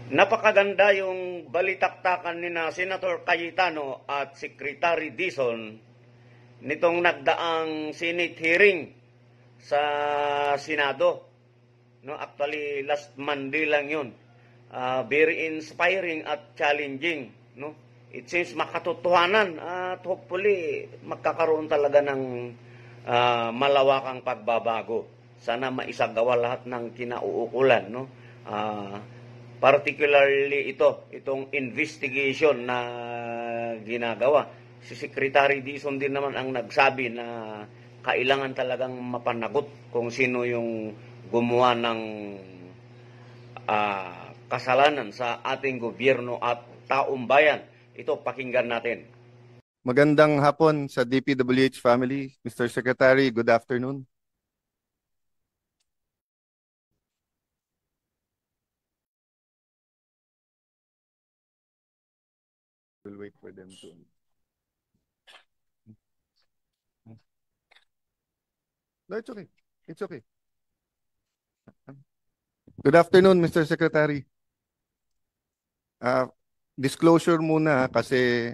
Napakaganda yung balitaktakan ni na Senator Cayetano at Secretary Dizon nitong nagdaang Senate hearing sa Senado. No, actually last Monday lang 'yun. Very inspiring at challenging, no? It seems makatotohanan at hopefully magkakaroon talaga ng malawakang pagbabago. Sana maisagawa lahat ng kinauukulan, no? Particularly itong investigation na ginagawa. Si Secretary Dizon din naman ang nagsabi na kailangan talagang mapanagot kung sino yung gumawa ng kasalanan sa ating gobyerno at taong bayan. Ito, pakinggan natin. Magandang hapon sa DPWH family. Mr. Secretary, good afternoon. We'll wait for them to... No, it's okay. It's okay. Good afternoon, Mr. Secretary. Disclosure muna kasi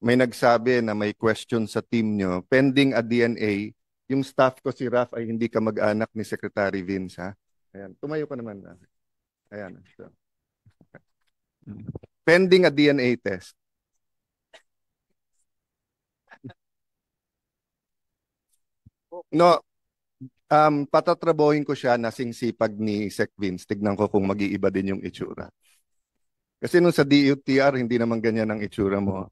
may nagsabi na may question sa team nyo. Pending a DNA, yung staff ko si Raf ay hindi kamag-anak ni Secretary Vince, ha? Ayan, tumayo ka naman. Ayan. So. Pending a DNA test. No, patatrabohin ko siya na singsipag ni Sec Vince. Tignan ko kung mag-iiba din yung itsura. Kasi nung sa DUTR, hindi naman ganyan ang itsura mo,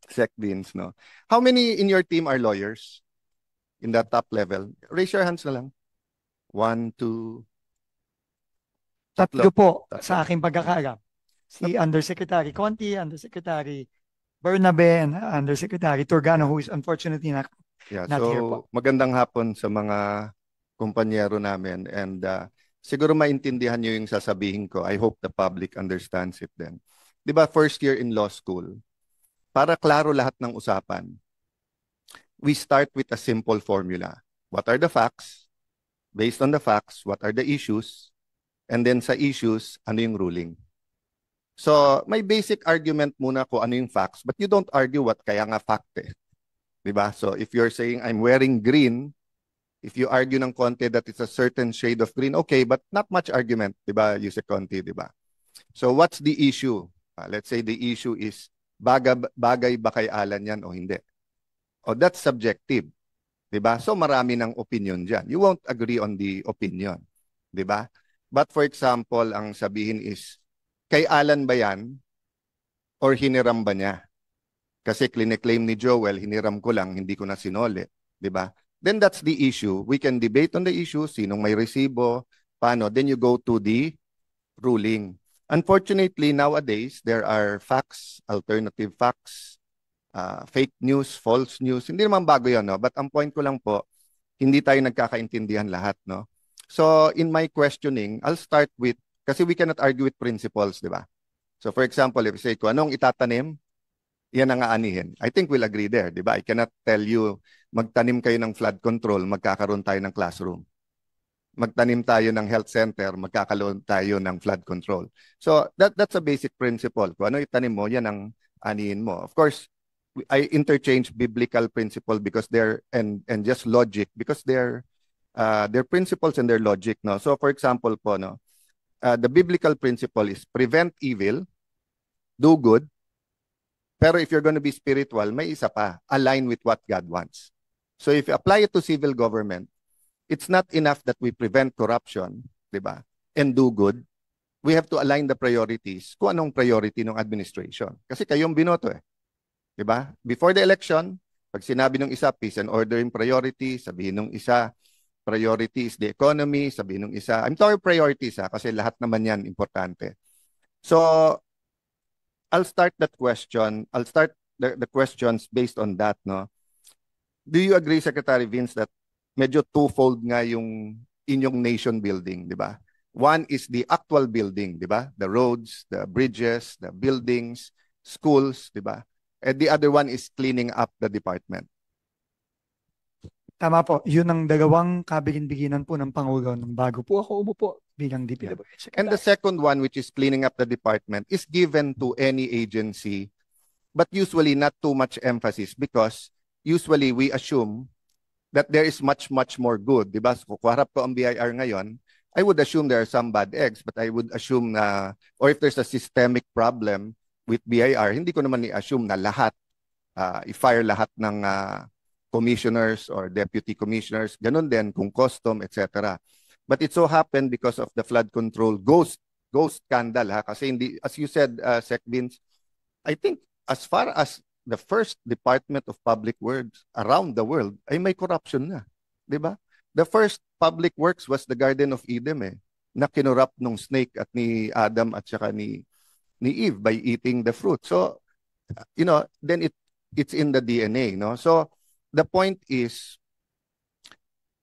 Sec Vince, no? How many in your team are lawyers in that top level? Raise your hands na lang. 1, 2... Tatlo po sa aking pagkakaalam. Si Undersecretary Conti, Undersecretary Bernabe, and Undersecretary Turgano, who is unfortunately not here po. Magandang hapon sa mga kumpanyero namin, and siguro maintindihan nyo yung sasabihin ko. I hope the public understands it then. Di ba, first year in law school, para klaro lahat ng usapan, we start with a simple formula. What are the facts? Based on the facts, what are the issues? And then sa issues, ano yung ruling? So, may basic argument muna ko ano yung facts, but you don't argue what kaya nga fact eh. Diba? So, if you're saying, I'm wearing green, if you argue ng konti that it's a certain shade of green, okay, but not much argument, diba, Yusek Conti, diba? So, what's the issue? Let's say the issue is, bagay ba kay Alan yan o hindi? O, that's subjective. Diba? So, marami ng opinion dyan. You won't agree on the opinion. Diba? But for example, ang sabihin is, kay Alan ba yan? Or hiniram ba niya? Kasi kliniklaim ni Joel, hiniram ko lang, hindi ko na sinole. Diba? Then that's the issue. We can debate on the issue, sinong may resibo, paano. Then you go to the ruling. Unfortunately, nowadays, there are facts, alternative facts, fake news, false news. Hindi naman bago yan, no? But ang point ko lang po, hindi tayo nagkakaintindihan lahat, no? So, in my questioning, I'll start with, kasi we cannot argue with principles, di ba? So, for example, if you say ko, anong itatanim? Yan ang aanihin. I think we'll agree there, di ba? I cannot tell you, magtanim kayo ng flood control, magkakaroon tayo ng classroom. Magtanim tayo ng health center, magkakaroon tayo ng flood control. So, that's a basic principle. Kung ano itanim mo, yan ang aanihin mo. Of course, I interchange biblical principle because they're, and just logic, because they're principles and their logic, no? So for example po, no, the biblical principle is prevent evil, do good, pero if you're going to be spiritual, may isa pa, align with what God wants. So if you apply it to civil government, it's not enough that we prevent corruption, di ba, and do good. We have to align the priorities kung anong priority ng administration. Kasi kayong binoto eh. Di ba? Before the election, pag sinabi ng isa, peace and order yung priority, sabihin ng isa, priority is the economy, sabihin ng isa. I'm talking priorities kasi lahat naman yan importante. So, I'll start that question. I'll start the questions based on that, no? Do you agree, Secretary Vince, that medyo twofold nga yung inyong nation building, di ba? One is the actual building, di ba? The roads, the bridges, the buildings, schools, di ba? And the other one is cleaning up the department. Tama po. Yun ang dalawang kabigin-biginan po ng Pangulo nung bago po ako umupo bilang DPWH And the Secretary. second one, which is cleaning up the department, is given to any agency, but usually not too much emphasis because usually we assume that there is much, much more good. Diba? So, kung harap ko ang BIR ngayon, I would assume there are some bad eggs, but I would assume na, or if there's a systemic problem with BIR, hindi ko naman i-assume na lahat, i-fire lahat ng commissioners or deputy commissioners, ganun din kung custom, etc. But it so happened because of the flood control ghost scandal, kasi hindi, as you said, Sec Vince, I think as far as the first Department of Public Works around the world ay may corruption na, 'di ba? The first public works was the Garden of Eden na kinurap nung snake at ni Adam at saka ni Eve by eating the fruit. So, then it's in the DNA, no? So, the point is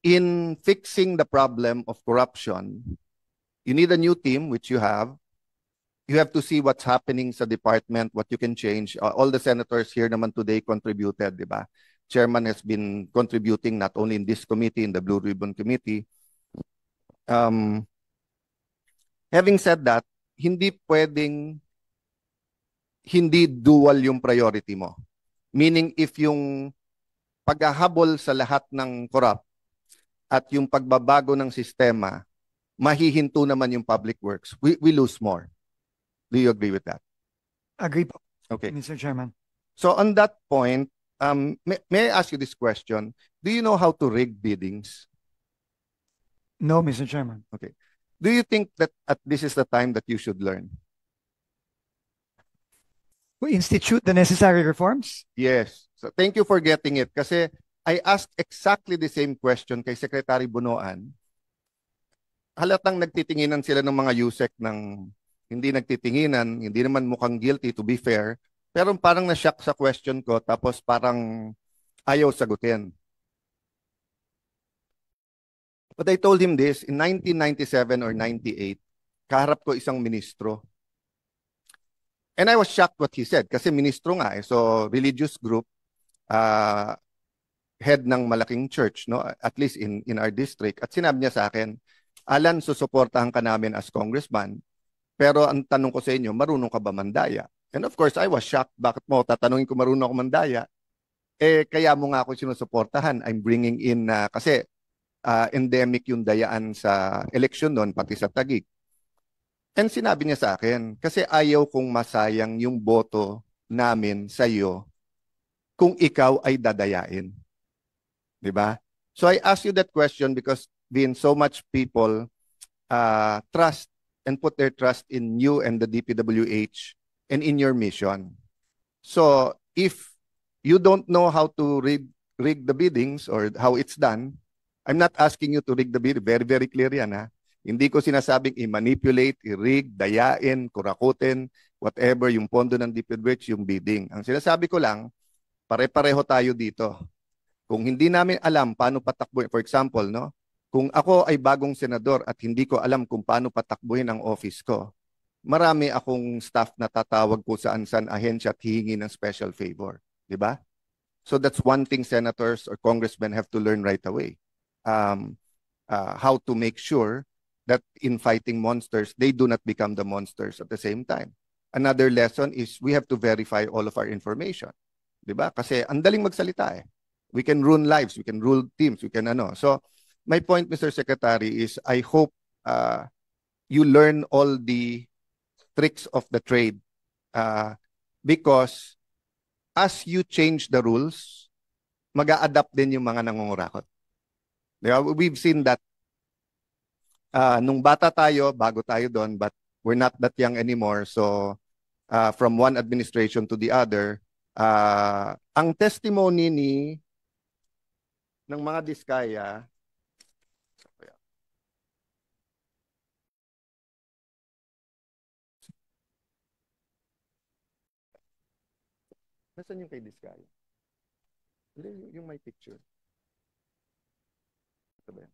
in fixing the problem of corruption, you need a new team, which you have. You have to see what's happening sa department, what you can change. All the senators here naman today contributed, di ba? Chairman has been contributing not only in this committee, in the Blue Ribbon Committee. Having said that, hindi pwedeng hindi dual yung priority mo. Meaning if yung paghahabol sa lahat ng corrupt at yung pagbabago ng sistema, mahihinto naman yung public works, we lose more. Do you agree with that? Agree po, Okay. Mr. Chairman. So on that point, may I ask you this question? Do you know how to rig biddings? No, Mr. Chairman. Okay. Do you think that this is the time that you should learn? We institute the necessary reforms? Yes. So thank you for getting it. Kasi I asked exactly the same question kay Secretary Bunoan. Halatang nagtitinginan sila ng mga USEC ng hindi nagtitinginan, hindi naman mukhang guilty to be fair, pero parang na-shock sa question ko tapos parang ayaw sagutin. But I told him this, in 1997 or 98, kaharap ko isang ministro. And I was shocked what he said kasi ministro nga so religious group, head ng malaking church, no? At least in our district. At sinabi niya sa akin, Alan, susuportahan ka namin as congressman, pero ang tanong ko sa inyo, marunong ka ba mandaya? And of course, I was shocked. Bakit mo tatanungin ko marunong ako mandaya? Kaya mo nga ako sinusuportahan. I'm bringing in, kasi endemic yung dayaan sa eleksyon doon, pati sa Taguig. And sinabi niya sa akin, kasi ayaw kong masayang yung boto namin sa iyo kung ikaw ay dadayain. Diba? So I ask you that question because so much people trust and put their trust in you and the DPWH and in your mission. So if you don't know how to rig the biddings or how it's done, I'm not asking you to rig the bid. Very, very clear yan, ha? Hindi ko sinasabing i-manipulate, i-rig, dayain, kurakutin, whatever, yung pondo ng DPWH, yung bidding. Ang sinasabi ko lang, pare-pareho tayo dito. Kung hindi namin alam paano patakbuhin, for example, no? Kung ako ay bagong senador at hindi ko alam kung paano patakbuhin ang office ko, marami akong staff na tatawag ko saan-saan ahensya at hihingi ng special favor. Di ba? So that's one thing senators or congressmen have to learn right away. How to make sure that in fighting monsters, they do not become the monsters at the same time. Another lesson is we have to verify all of our information. Diba? Kasi ang daling magsalita eh. We can ruin lives, we can rule teams, we can ano. So my point, Mr. Secretary, is I hope you learn all the tricks of the trade because as you change the rules, mag-a-adapt din yung mga nangungurakot. Diba? We've seen that nung bata tayo, bago tayo doon, but we're not that young anymore. So from one administration to the other, ang testimony ng mga Diskaya, nasaan yung kay Diskaya? Yung may picture. Ito ba yan?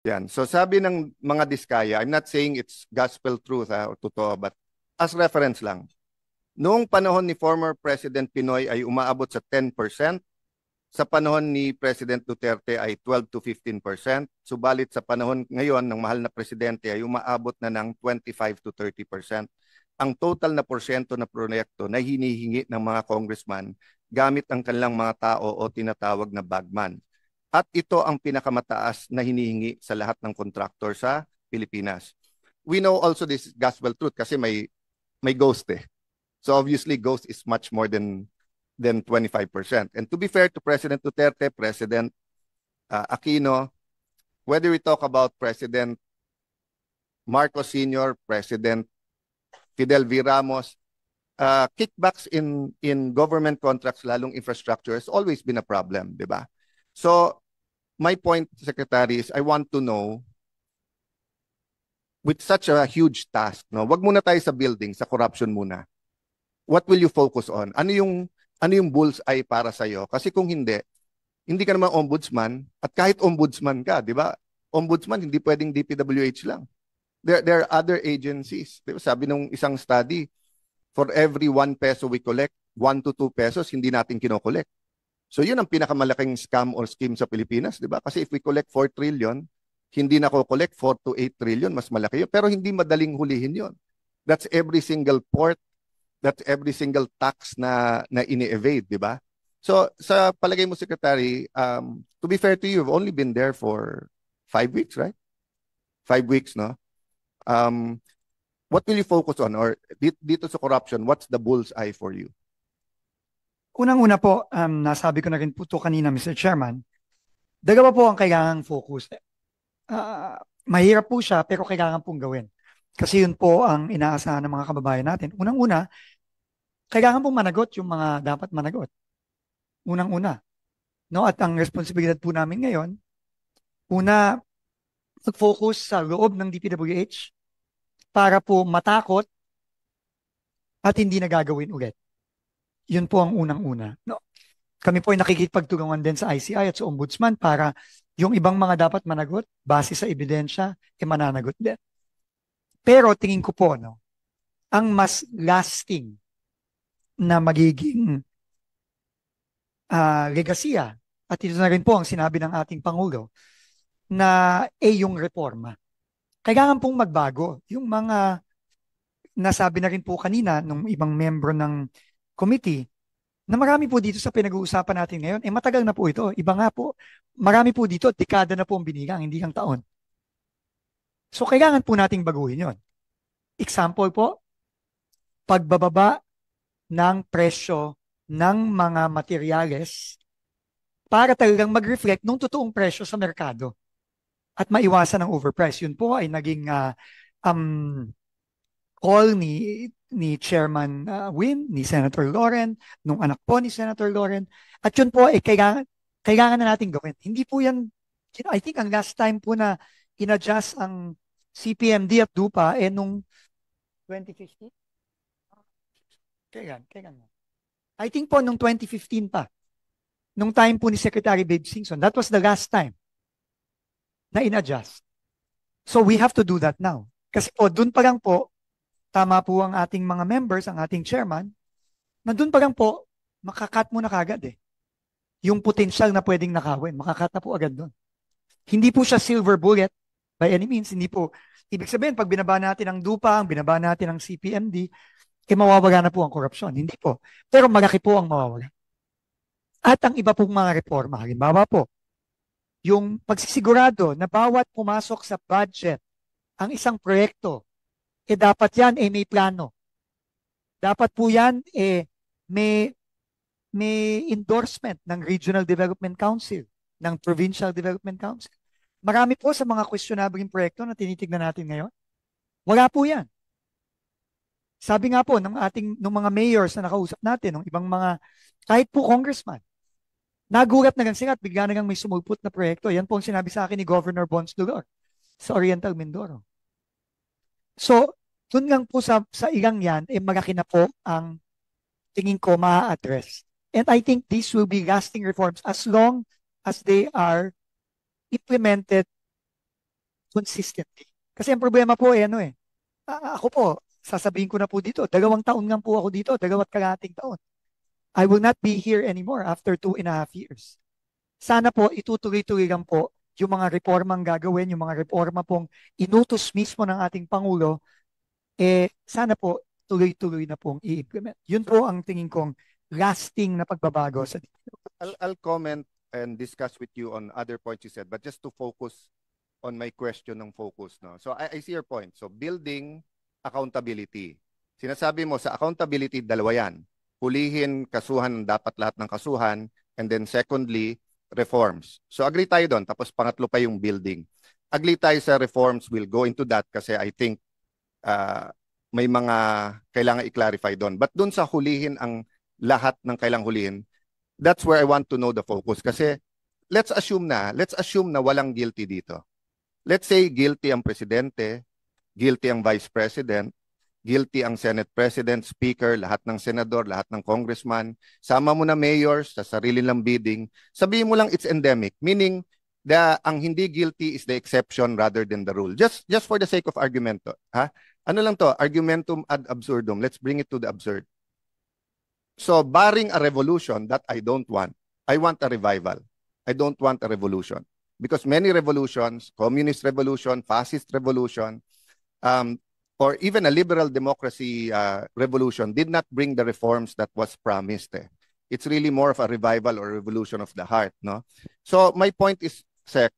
Yan. So sabi ng mga Diskaya, I'm not saying it's gospel truth o totoo, but as reference lang. Noong panahon ni former President Pinoy ay umaabot sa 10%. Sa panahon ni President Duterte ay 12 to 15%. Subalit sa panahon ngayon ng mahal na presidente ay umaabot na ng 25 to 30%. Ang total na porsyento na proyekto na hinihingi ng mga congressman gamit ang kanilang mga tao o tinatawag na bagman. At ito ang pinakamataas na hinihingi sa lahat ng contractor sa Pilipinas. We know also this gospel truth kasi may ghost eh. So obviously ghost is much more than 25%. And to be fair to President Duterte, President Aquino, whether we talk about President Marcos Sr., President Fidel V. Ramos, kickbacks in government contracts, lalong infrastructure, has always been a problem, di ba? So, my point, Secretary, is I want to know, with such a huge task, no, wag muna tayo sa building, sa corruption muna. What will you focus on? Ano yung bullseye para sa iyo? Kasi kung hindi ka naman ombudsman, at kahit ombudsman ka, di ba? Ombudsman, hindi pwedeng DPWH lang. There are other agencies. Di ba? Sabi nung isang study, for every 1 peso we collect, 1 to 2 pesos hindi natin kinokollect. So yun ang pinakamalaking scam or scheme sa Pilipinas, di ba? Kasi if we collect 4 trillion, hindi na collect 4 to 8 trillion, mas malaki yun. Pero hindi madaling hulihin yun. That's every single port, that's every single tax na ini-evade, di ba? So sa palagay mo, Secretary, to be fair to you, you've only been there for 5 weeks, right? 5 weeks, no? What will you focus on? Or dito sa corruption, what's the bullseye for you? Unang-una po, nasabi ko na rin po ito kanina, Mr. Chairman, dalawa po ang kailangang focus. Mahirap po siya, pero kailangan pong gawin. Kasi yun po ang inaasahan ng mga kababayan natin. Unang-una, kailangan pong managot yung mga dapat managot. Unang-una. No? At ang responsibilidad po namin ngayon, una, mag-focus sa loob ng DPWH para po matakot at hindi na gagawin ulit. Yun po ang unang-una. No? Kami po ay nakikipagtulungan din sa ICI at sa Ombudsman para yung ibang mga dapat managot, base sa ebidensya, mananagot din. Pero tingin ko po, no, ang mas lasting na magiging legasiya, at ito na rin po ang sinabi ng ating Pangulo, na yung reforma. Kailangan pong magbago. Yung mga nasabi na rin po kanina ng ibang membro ng committee, na marami po dito sa pinag-uusapan natin ngayon, matagal na po ito. Iba nga po, marami po dito, dekada na po ang binilang, hindi ang taon. So, kailangan po nating baguhin yon. Example po, pagbababa ng presyo ng mga materyales para talagang mag-reflect ng totoong presyo sa merkado at maiwasan ang overprice. Yun po ay naging call ni Chairman Win, ni Senator Loren, nung anak po ni Senator Loren. At yun po ay kailangan na natin gawin. Hindi po yan, I think ang last time po na in-adjust ang CPMD at DUPA nung 2015? Kailan? I think po nung 2015 pa. Nung time po ni Secretary Babe Singson. That was the last time na in-adjust. So we have to do that now. Kasi po, dun pa lang po, tama po ang ating mga members, ang ating chairman, na dun pa lang po, makakat mo na kagad eh. Yung potential na pwedeng nakawin, makakat na po agad dun. Hindi po siya silver bullet by any means. Hindi po, ibig sabihin, pag binaba natin ang DUPA, binaba natin ang CPMD, mawawala na po ang korupsyon. Hindi po. Pero malaki po ang mawawala. At ang iba pong mga reforma, halimbawa po, yung pagsisigurado na bawat pumasok sa budget ang isang proyekto, dapat yan may plano. Dapat po yan may endorsement ng Regional Development Council, ng Provincial Development Council. Marami po sa mga questionable proyekto na tinitignan natin ngayon. Wala po yan. Sabi nga po ng mga mayors na nakausap natin, ng ibang mga, kahit po congressman, nagulat na lang sila at bigla na lang may sumulpot na proyekto. Yan po ang sinabi sa akin ni Governor Bons Dulor sa Oriental Mindoro. So, dun lang po sa ilang yan, malaki na po ang tingin ko ma-address. And I think these will be lasting reforms as long as they are implemented consistently. Kasi ang problema po ako po, sasabihin ko na po dito, 2 taon nga po ako dito, 2.5 taon. I will not be here anymore after 2.5 years. Sana po itutuloy-tuloy lang po yung mga reformang gagawin, yung mga reforma pong inutos mismo ng ating Pangulo, sana po tuloy-tuloy na pong i-implement. Yun po ang tingin kong lasting na pagbabago sa I'll comment and discuss with you on other points you said, but just to focus on my question ng focus. No? So I see your point. So building accountability. Sinasabi mo sa accountability, dalawa yan. Hulihin, kasuhan, dapat lahat ng kasuhan. And then secondly, reforms. So agree tayo doon. Tapos pangatlo pa yung building. Agree tayo sa reforms. We'll go into that kasi I think may mga kailangan i-clarify doon. But doon sa hulihin ang lahat ng kailangang hulihin, that's where I want to know the focus. Kasi let's assume na walang guilty dito. Let's say guilty ang presidente, guilty ang vice president, guilty ang Senate President, Speaker, lahat ng senador, lahat ng congressman. Sama mo na mayors sa sarili lang bidding. Sabihin mo lang it's endemic. Meaning, ang hindi guilty is the exception rather than the rule. Just for the sake of argument. Ha? Ano lang to? Argumentum ad absurdum. Let's bring it to the absurd. So, barring a revolution that I don't want, I want a revival. I don't want a revolution. Because many revolutions, communist revolution, fascist revolution, or even a liberal democracy revolution did not bring the reforms that was promised. It's really more of a revival or revolution of the heart. No? So my point is, Sec,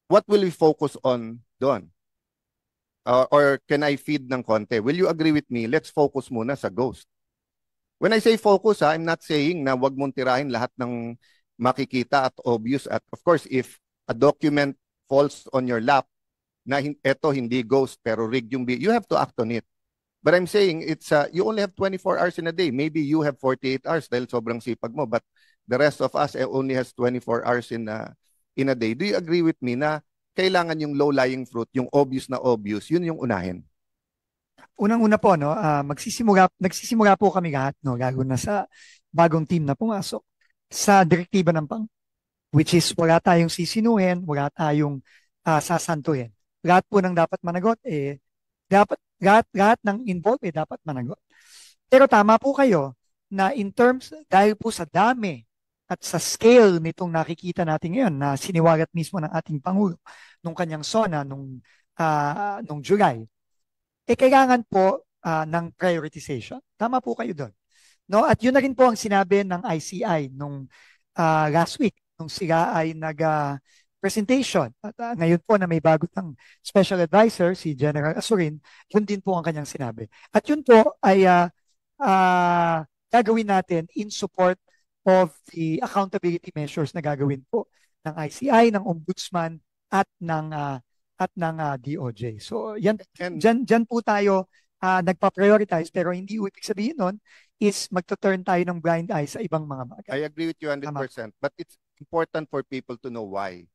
what will we focus on doon? Or can I feed ng konti? Will you agree with me? Let's focus muna sa ghost. When I say focus, I'm not saying na wag mong tirahin lahat ng makikita at obvious. At of course, if a document falls on your lap, na eto hindi ghost pero rigged yung you have to act on it. But I'm saying it's you only have 24 hours in a day. Maybe you have 48 hours dahil sobrang sipag mo, but the rest of us only has 24 hours in a day. Do you agree with me na kailangan yung low-lying fruit, yung obvious na obvious, yun yung unahin? Unang-una po, no, nagsisimula po kami lahat, no, lalo na sa bagong team na pumasok sa direktiba ng which is wala tayong sisinuhin, wala tayong sasantuhin. Lahat po ng dapat managot, lahat ng involved, dapat managot. Pero tama po kayo na in terms, dahil po sa dami at sa scale nitong nakikita natin ngayon na siniwagat mismo ng ating Pangulo nung kanyang SONA nung July, kailangan po ng prioritization. Tama po kayo doon. No? At yun na rin po ang sinabi ng ICI nung last week, nung sila ay nag-presentation. At ngayon po na may bago ng special advisor, si General Azurin, yun din po ang kanyang sinabi. At yun po ay gagawin natin in support of the accountability measures na gagawin po ng ICI, ng Ombudsman, at ng DOJ. So yan, dyan po tayo nagpa-prioritize, pero hindi ibig sabihin nun is magto-turn tayo ng blind eye sa ibang mga bagay. I agree with you 100%, but it's important for people to know why.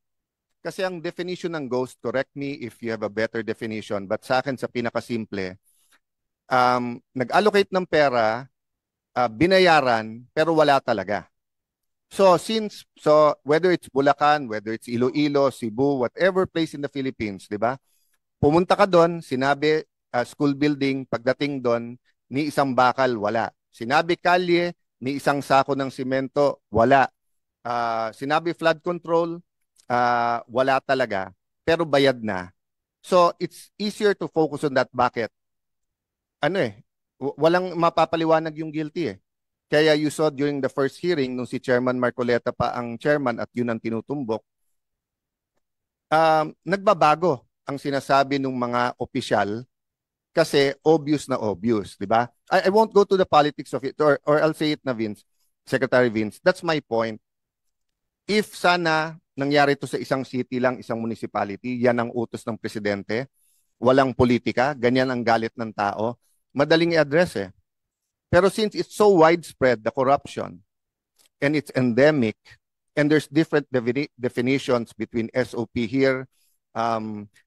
Kasi ang definition ng ghost, correct me if you have a better definition, but sa akin sa pinakasimple, nag-allocate ng pera, binayaran, pero wala talaga. So whether it's Bulacan, whether it's Iloilo, Cebu, whatever place in the Philippines, di ba? Pumunta ka doon, sinabi school building, pagdating doon, ni isang bakal, wala. Sinabi kalye, ni isang sako ng simento, wala. Sinabi flood control, wala talaga, pero bayad na. So it's easier to focus on that. Bakit? Walang mapapaliwanag yung guilty . Kaya you saw during the first hearing, nung si Chairman Marcoleta pa ang chairman at yun ang tinutumbok, nagbabago ang sinasabi ng mga opisyal kasi obvious na obvious, di ba? I won't go to the politics of it, or I'll say it na Vince, Secretary Vince, that's my point. If sana nangyari to sa isang city lang, isang municipality, yan ang utos ng presidente, walang politika, ganyan ang galit ng tao, madaling i-address . Pero since it's so widespread, the corruption, and it's endemic, and there's different definitions between SOP here,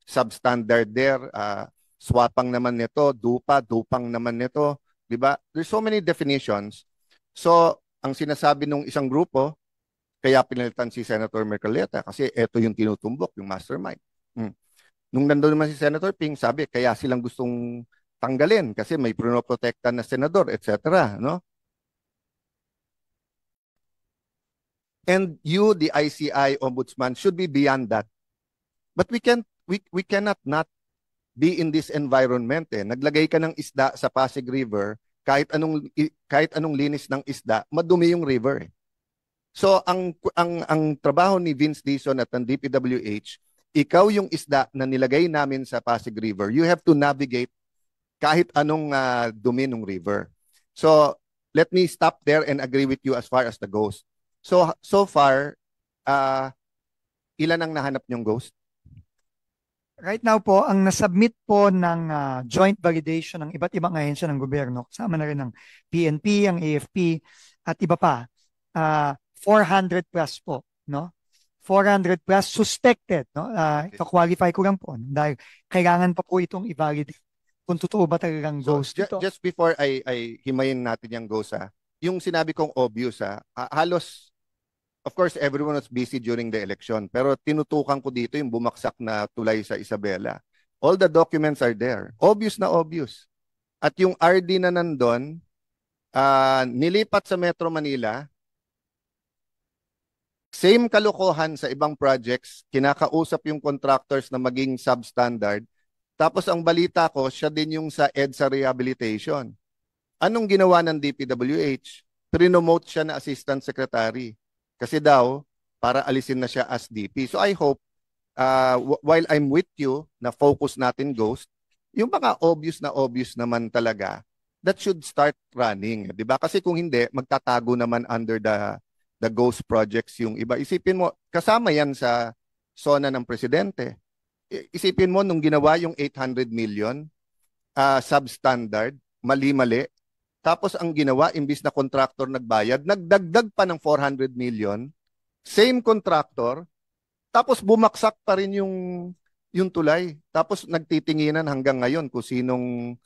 substandard there, swapang naman nito, dupang naman nito, di ba? There's so many definitions. So, ang sinasabi ng isang grupo, kaya pinalitan si Senator Marcoleta kasi ito yung tinutumbok, yung mastermind. Nung nandun naman si Senator Ping, sabi, kaya silang gustong tanggalin kasi may pinoprotekta na senador, etc. No? And you, the ICI Ombudsman, should be beyond that. But we cannot not be in this environment. Naglagay ka ng isda sa Pasig River, kahit anong linis ng isda, madumi yung river. So ang trabaho ni Vince Dizon at ng DPWH, ikaw yung isda na nilagay namin sa Pasig River. You have to navigate kahit anong dumi ng river. So let me stop there and agree with you as far as the ghost. So far, ilan ang nahanap niyong ghost? Right now po, ang nasubmit po ng joint validation ng iba't ibang ahensya ng gobyerno, kasama na rin ng PNP, ang AFP, at iba pa, 400 plus po, no? 400 plus suspected, no? Ito qualify ko lang po, no? Dahil kailangan pa po itong i-validate kung totoo ba talagang ghost ito. Just before I himayin natin yung ghost, yung sinabi kong obvious, halos, of course, everyone was busy during the election. Pero tinutukan ko dito yung bumaksak na tulay sa Isabela. All the documents are there. Obvious na obvious. At yung RD na nandun, nilipat sa Metro Manila. Same kalokohan sa ibang projects. Kinakausap yung contractors na maging substandard. Tapos ang balita ko, siya din yung sa EDSA rehabilitation. Anong ginawa ng DPWH? Prinomote siya na assistant secretary. Kasi daw, para alisin na siya as DP. So I hope, while I'm with you, na focus natin ghost, yung mga obvious naman talaga, that should start running. Diba? Kasi kung hindi, magtatago naman under the ghost projects yung iba. Isipin mo, kasama yan sa SONA ng presidente. Isipin mo, nung ginawa yung 800 million, substandard, mali-mali, tapos ang ginawa, imbis na contractor nagbayad, nagdagdag pa ng 400 million, same contractor, tapos bumaksak pa rin yung tulay. Tapos nagtitinginan hanggang ngayon kung sinong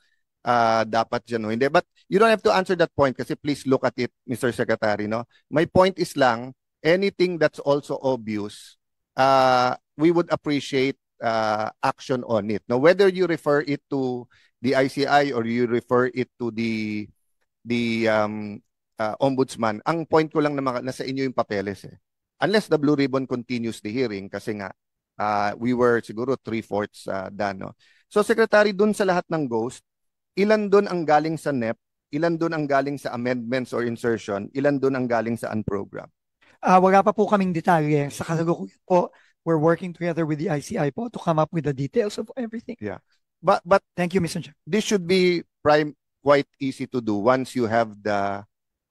dapat dyan. No? Hindi, but you don't have to answer that point kasi please look at it, Mr. Secretary. No? My point is lang, anything that's also obvious, we would appreciate action on it. No? Whether you refer it to the ICI or you refer it to the ombudsman, ang point ko lang na nasa inyo yung papeles. Unless the Blue Ribbon continues the hearing, kasi nga, we were siguro 3/4 done. No? So, Secretary, dun sa lahat ng ghost, ilan dun ang galing sa NEP, ilan dun ang galing sa amendments or insertion, ilan dun ang galing sa unprogram? Wala pa po kaming detalye. Sa kasalukuyan po, we're working together with the ICI po to come up with the details of everything. Yeah. But Thank you, Mr. Chair. this should be quite easy to do once you have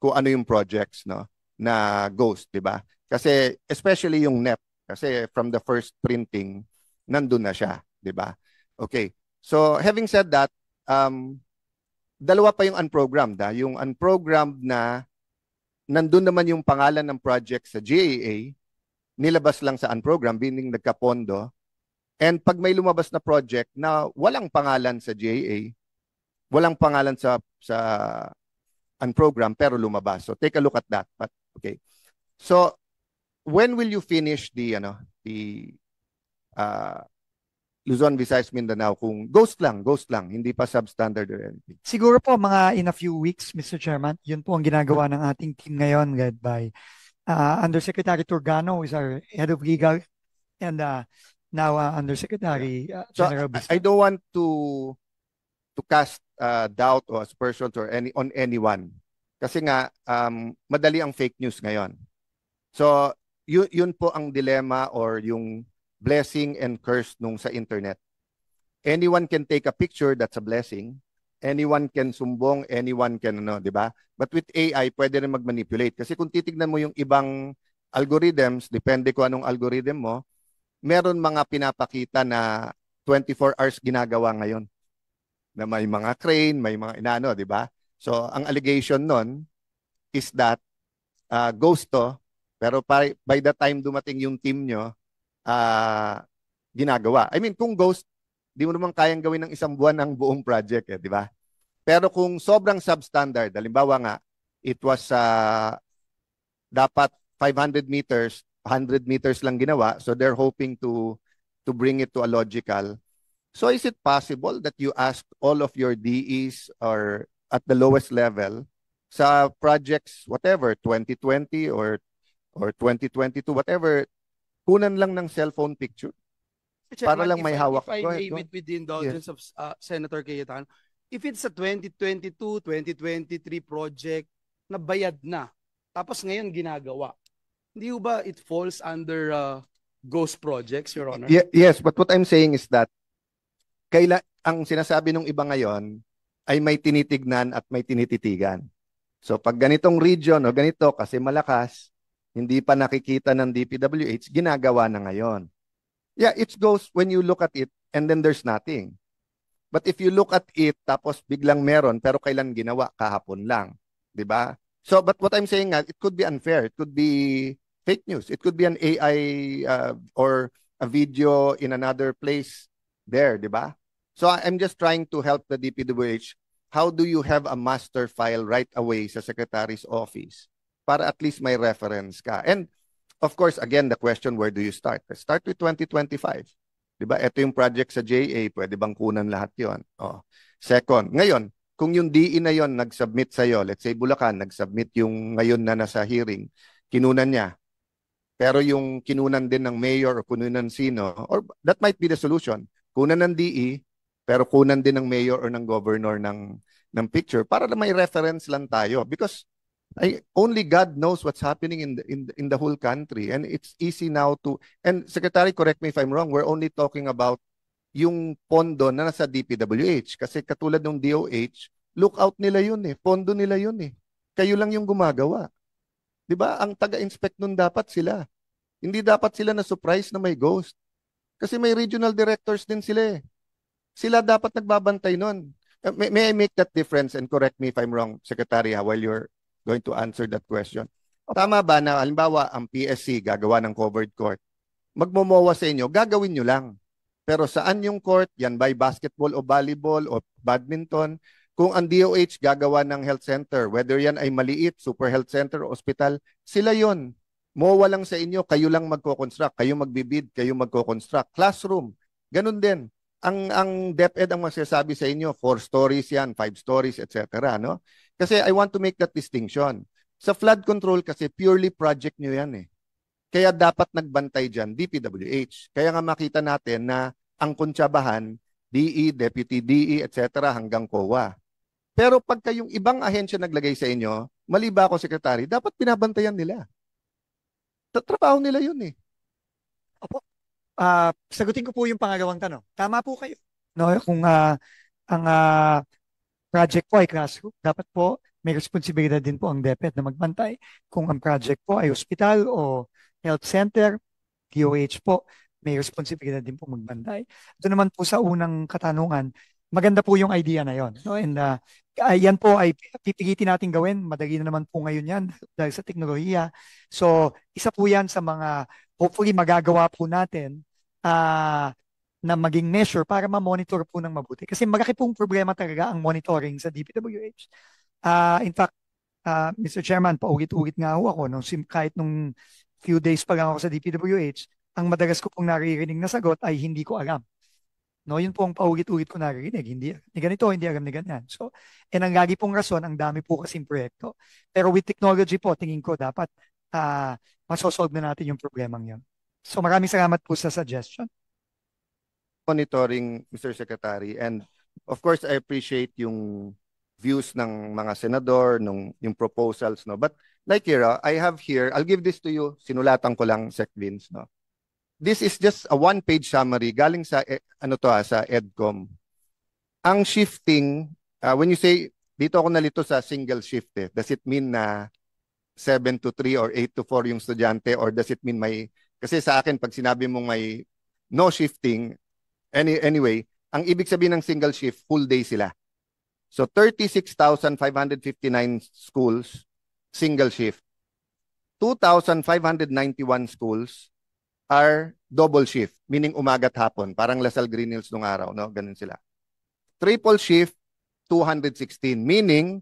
kung ano yung projects, no, na ghost, di ba? Kasi especially yung NEP, kasi from the first printing, nandun na siya, di ba? Okay. So having said that, dalawa pa yung unprogrammed. Yung unprogrammed na nandun naman yung pangalan ng project sa GAA, nilabas lang sa unprogrammed, meaning nagkapondo. And pag may lumabas na project na walang pangalan sa GAA, walang pangalan sa unprogrammed pero lumabas. So take a look at that. But okay. So when will you finish the Luzon, Visayas, Mindanao kung ghost lang, hindi pa substandard or anything? Siguro po mga in a few weeks, Mr. Chairman. Yun po ang ginagawa ng ating team ngayon led by Undersecretary Turgano, who is our head of legal, and now Undersecretary General Bispo. I don't want to cast doubt or aspersions or on anyone. Kasi nga, madali ang fake news ngayon. So, yun po ang dilemma or yung blessing and curse nung sa internet. Anyone can take a picture, that's a blessing. Anyone can sumbong, anyone can, di ba? But with AI, pwede rin mag-manipulate. Kasi kung titignan mo yung ibang algorithms, depende kung anong algorithm mo, meron mga pinapakita na 24 hours ginagawa ngayon. Na may mga crane, may mga inano, di ba? So, ang allegation nun is that ghost to, pero by the time dumating yung team nyo, ginagawa. I mean, kung ghost, di mo naman kayang gawin ng isang buwan ang buong project, di ba? Pero kung sobrang substandard, halimbawa nga, it was dapat 500 meters, 100 meters lang ginawa, so they're hoping to bring it to a logical. So is it possible that you ask all of your DEs or at the lowest level sa projects, whatever, 2020 or 2022, whatever, kunan lang ng cellphone picture para Chairman, lang may hawak. if I Go ahead, may, go ahead. with the indulgence of Senator Cayetano, if it's a 2022, 2023 project na bayad na, tapos ngayon ginagawa, hindi ba it falls under ghost projects, Your Honor? Yes, but what I'm saying is that ang sinasabi ng iba ngayon ay may tinitignan at may tinititigan. So pag ganitong region o ganito kasi malakas, hindi pa nakikita ng DPWH, ginagawa na ngayon. Yeah, it goes when you look at it and then there's nothing. But if you look at it tapos biglang meron pero kailan ginawa? Kahapon lang. 'Di ba? So but what I'm saying it could be unfair. It could be fake news. It could be an AI or a video in another place there, 'di ba? So I'm just trying to help the DPWH. How do you have a master file right away sa Secretary's office para at least may reference ka? And of course, again, the question, where do you start? Start with 2025. Diba? Ito yung project sa JA, pwede bang kunan lahat yon? Oh. Second, ngayon, kung yung DE na yon nag-submit sa'yo, let's say Bulacan, nag-submit yung ngayon na nasa hearing, kinunan niya. Pero yung kinunan din ng mayor o kununan sino, or that might be the solution. Kunan ng DE, pero kunan din ng mayor or ng governor ng picture para na may reference lang tayo. Because only God knows what's happening in the whole country, and it's easy now to, and Secretary, correct me if I'm wrong, we're only talking about yung pondo na nasa DPWH kasi katulad ng DOH, lookout nila yun pondo nila yun kayo lang yung gumagawa, di ba? Ang taga-inspect nun dapat sila, hindi dapat sila na surprise na may ghost kasi may regional directors din sila dapat nagbabantay nun. May I make that difference, and correct me if I'm wrong, Secretary, while you're going to answer that question. Tama ba na halimbawa ang PSC gagawa ng covered court? Magmomowa sa inyo, gagawin nyo lang. Pero saan yung court? Yan by basketball o volleyball o badminton? Kung ang DOH gagawa ng health center, whether yan ay maliit, super health center o hospital, sila yon. MOA lang sa inyo, kayo lang magko-construct, kayo magbibid, kayo magko-construct. Classroom, ganun din. Ang DepEd ang masasabi sa inyo, 4 stories yan, 5 stories, etc. No? Kasi I want to make that distinction. Sa flood control kasi purely project nyo yan Kaya dapat nagbantay dyan, DPWH. Kaya nga makita natin na ang kuntsabahan, DE, Deputy DE, etc. hanggang COA. Pero pagka yung ibang ahensya naglagay sa inyo, mali ba ako, Secretary, dapat binabantayan nila. Trabaho nila yun Opo. Sagutin ko po yung pangalawang tanong. Tama po kayo. No, kung ang project po ay classroom, dapat po may responsibilidad din po ang DepEd na magbantay. Kung ang project po ay hospital o health center, DOH po, may responsibilidad din po magbantay. Ito naman po sa unang katanungan, maganda po yung idea na yon. No? And yan po ay pipilitin natin gawin. Madali na naman po ngayon yan dahil sa teknolohiya. So, isa po yan sa mga hopefully magagawa po natin na maging measure para ma-monitor po ng mabuti. Kasi malaki pong problema talaga ang monitoring sa DPWH. In fact, Mr. Chairman, paulit-ulit nga ako. Kahit nung few days pa lang ako sa DPWH, ang madalas ko pong naririnig na sagot ay hindi ko alam. No, yun po ang paulit-ulit ko naririnig. Hindi ni ganito, hindi alam ni ganyan. So, ang lagi pong rason, ang dami po kasing proyekto. Pero with technology po, tingin ko dapat masosolve na natin yung problemang yun. So maraming salamat po sa suggestion. Monitoring, Mr. Secretary, and of course I appreciate yung views ng mga senador, yung proposals, no. But like here, I have here, I'll give this to you, sinulatan ko lang, Sec Vince, no. This is just a one-page summary galing sa sa EDCOM. Ang shifting, when you say dito ako nalito sa single shift does it mean na 7 to 3 or 8 to 4 yung estudyante, or does it mean kasi sa akin pag sinabi mong may no shifting anyway, ang ibig sabihin ng single shift, full day sila. So 36,559 schools single shift. 2,591 schools are double shift, meaning umaga't hapon, parang Lasal Green Hills nung araw, no? Ganun sila. Triple shift, 216, meaning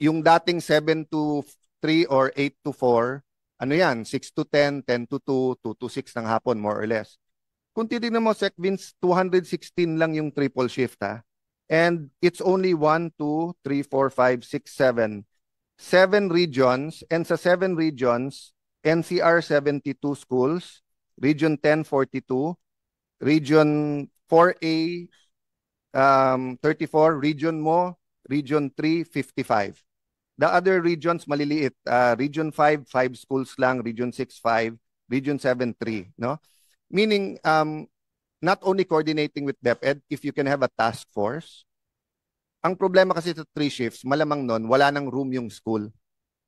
yung dating 7 to 3 or 8 to 4, ano yan, 6 to 10, 10 to 2, 2 to 6 ng hapon, more or less. kung titignan mo, Sec Vince, 216 lang yung triple shift, ha? And it's only 1, 2, 3, 4, 5, 6, 7. 7 regions, and sa 7 regions, NCR 72 schools, Region 10 42, Region 4A 34, Region Mo, Region 3 55. The other regions maliliit, Region 5 5 schools lang, Region 6 5, Region 7 3, no? Meaning not only coordinating with DepEd, if you can have a task force. Ang problema kasi sa 3 shifts, malamang nun, wala nang room yung school.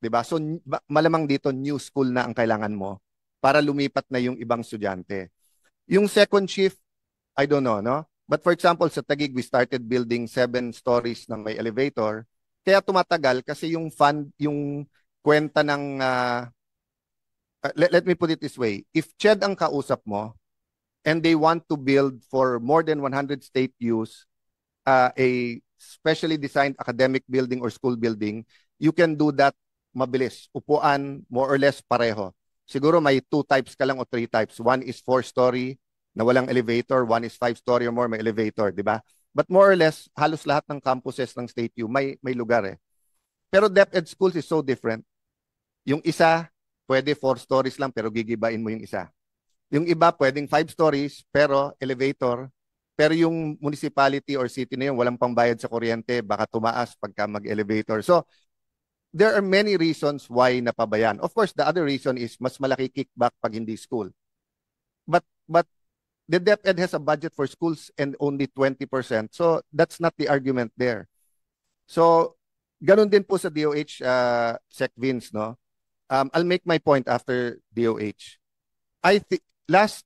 'Di ba? So malamang dito new school na ang kailangan mo para lumipat na yung ibang estudyante. Yung second shift, I don't know, no? But for example, sa Taguig, we started building 7 stories ng may elevator. Kaya tumatagal kasi yung fund, yung kwenta ng let me put it this way. If CHED ang kausap mo and they want to build for more than 100 state use a specially designed academic building or school building, you can do that mabilis. Upuan, more or less pareho. Siguro may 2 types ka lang o 3 types. One is 4-story na walang elevator. One is 5-story or more, may elevator, di ba? But more or less, halos lahat ng campuses ng State U may lugar eh. Pero DepEd schools is so different. Yung isa, pwede 4 stories lang pero gigibain mo yung isa. Yung iba, pwedeng 5 stories pero elevator. Pero yung municipality or city na yun, walang pambayad sa kuryente, baka tumaas pagka mag-elevator. So, there are many reasons why napabayan. Of course, the other reason is mas malaki kickback pag hindi school. But the DepEd has a budget for schools and only 20%. So that's not the argument there. So ganun din po sa DOH, Sec Vince, no? I'll make my point after DOH. I think last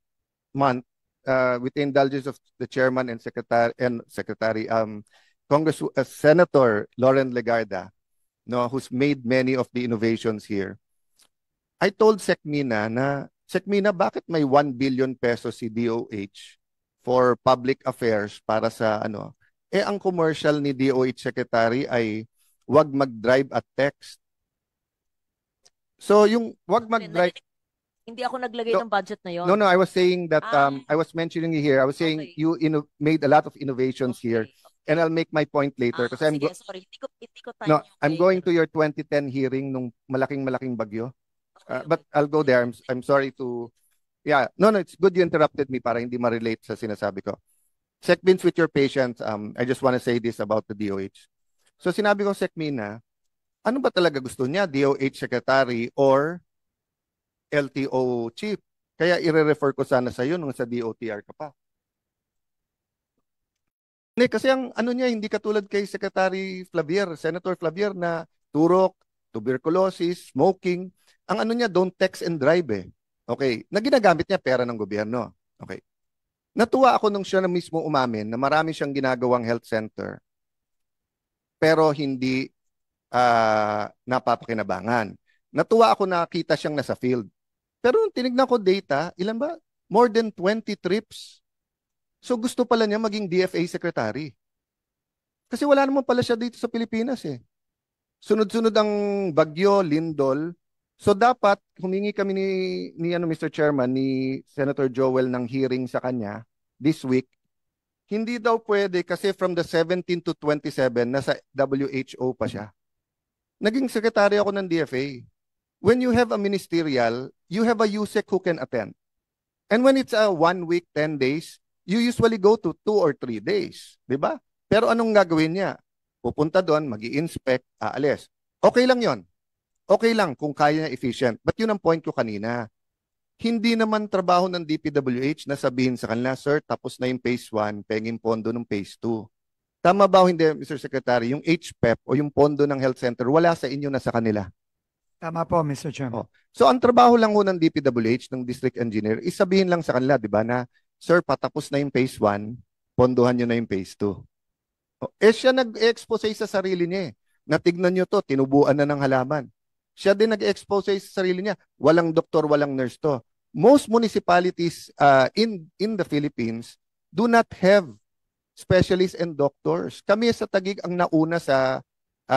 month, with the indulgence of the chairman and secretary, Senator Lauren Legarda, no, who's made many of the innovations here. I told SecMina na, SecMina, bakit may 1 billion pesos si DOH for public affairs para sa ano? Eh, ang commercial ni DOH Secretary ay wag mag-drive at text. So, yung wag mag-drive... Hindi ako naglagay ng budget na yon. No, I was saying that, I was mentioning here, I was saying you made a lot of innovations here. And I'll make my point later. Kasi sorry, hindi ko time. No, I'm going to your 2010 hearing nung malaking bagyo. But I'll go there. I'm sorry to... Yeah, no, it's good you interrupted me para hindi ma-relate sa sinasabi ko. Sec Vince, with your patience, I just want to say this about the DOH. So sinabi ko, Sec Mina, ano ba talaga gusto niya? DOH Secretary or LTO Chief? Kaya i-refer ko sana sa iyo nung sa DOTR ka pa. Hindi, kasi ang ano niya, hindi katulad kay Secretary Flavier, Senator Flavier na turok, tuberculosis, smoking. Ang ano niya, don't text and drive eh. Okay, na ginagamit niya pera ng gobyerno. Okay. Natuwa ako nung siya na mismo umamin na marami siyang ginagawang health center pero hindi napapakinabangan. Natuwa ako nakita siyang nasa field. Pero nung tinignan ko data, ilan ba? More than 20 trips. So gusto pala niya maging DFA secretary. Kasi wala naman pala siya dito sa Pilipinas eh. Sunod-sunod ang bagyo, lindol. So dapat humingi kami ni Mr. Chairman, ni Senator Joel ng hearing sa kanya this week. Hindi daw pwede kasi from the 17 to 27 nasa WHO pa siya. Naging secretary ako ng DFA. When you have a ministerial, you have a USEC who can attend. And when it's a 1 week, 10 days, you usually go to 2 or 3 days. Di ba? Pero anong gagawin niya? Pupunta doon, mag-i-inspect, aalis. Okay lang yon. Okay lang kung kaya niya efficient. But yun ang point ko kanina. Hindi naman trabaho ng DPWH na sabihin sa kanila, sir, tapos na yung phase 1, pengin pondo ng phase 2. Tama ba o hindi, Mr. Secretary? Yung HPEP o yung pondo ng health center, wala sa inyo na sa kanila. Tama po, Mr. Chairman. So ang trabaho lang ho ng DPWH, ng district engineer, is sabihin lang sa kanila, di ba, na, sir, patapos na yung phase 1, pondohan nyo na yung phase 2. Siya nag-expose sa sarili niya eh. Natignan nyo to, tinubuan na ng halaman. Siya din nag-expose sa sarili niya. Walang doktor, walang nurse to. Most municipalities in the Philippines do not have specialists and doctors. Kami sa Taguig ang nauna sa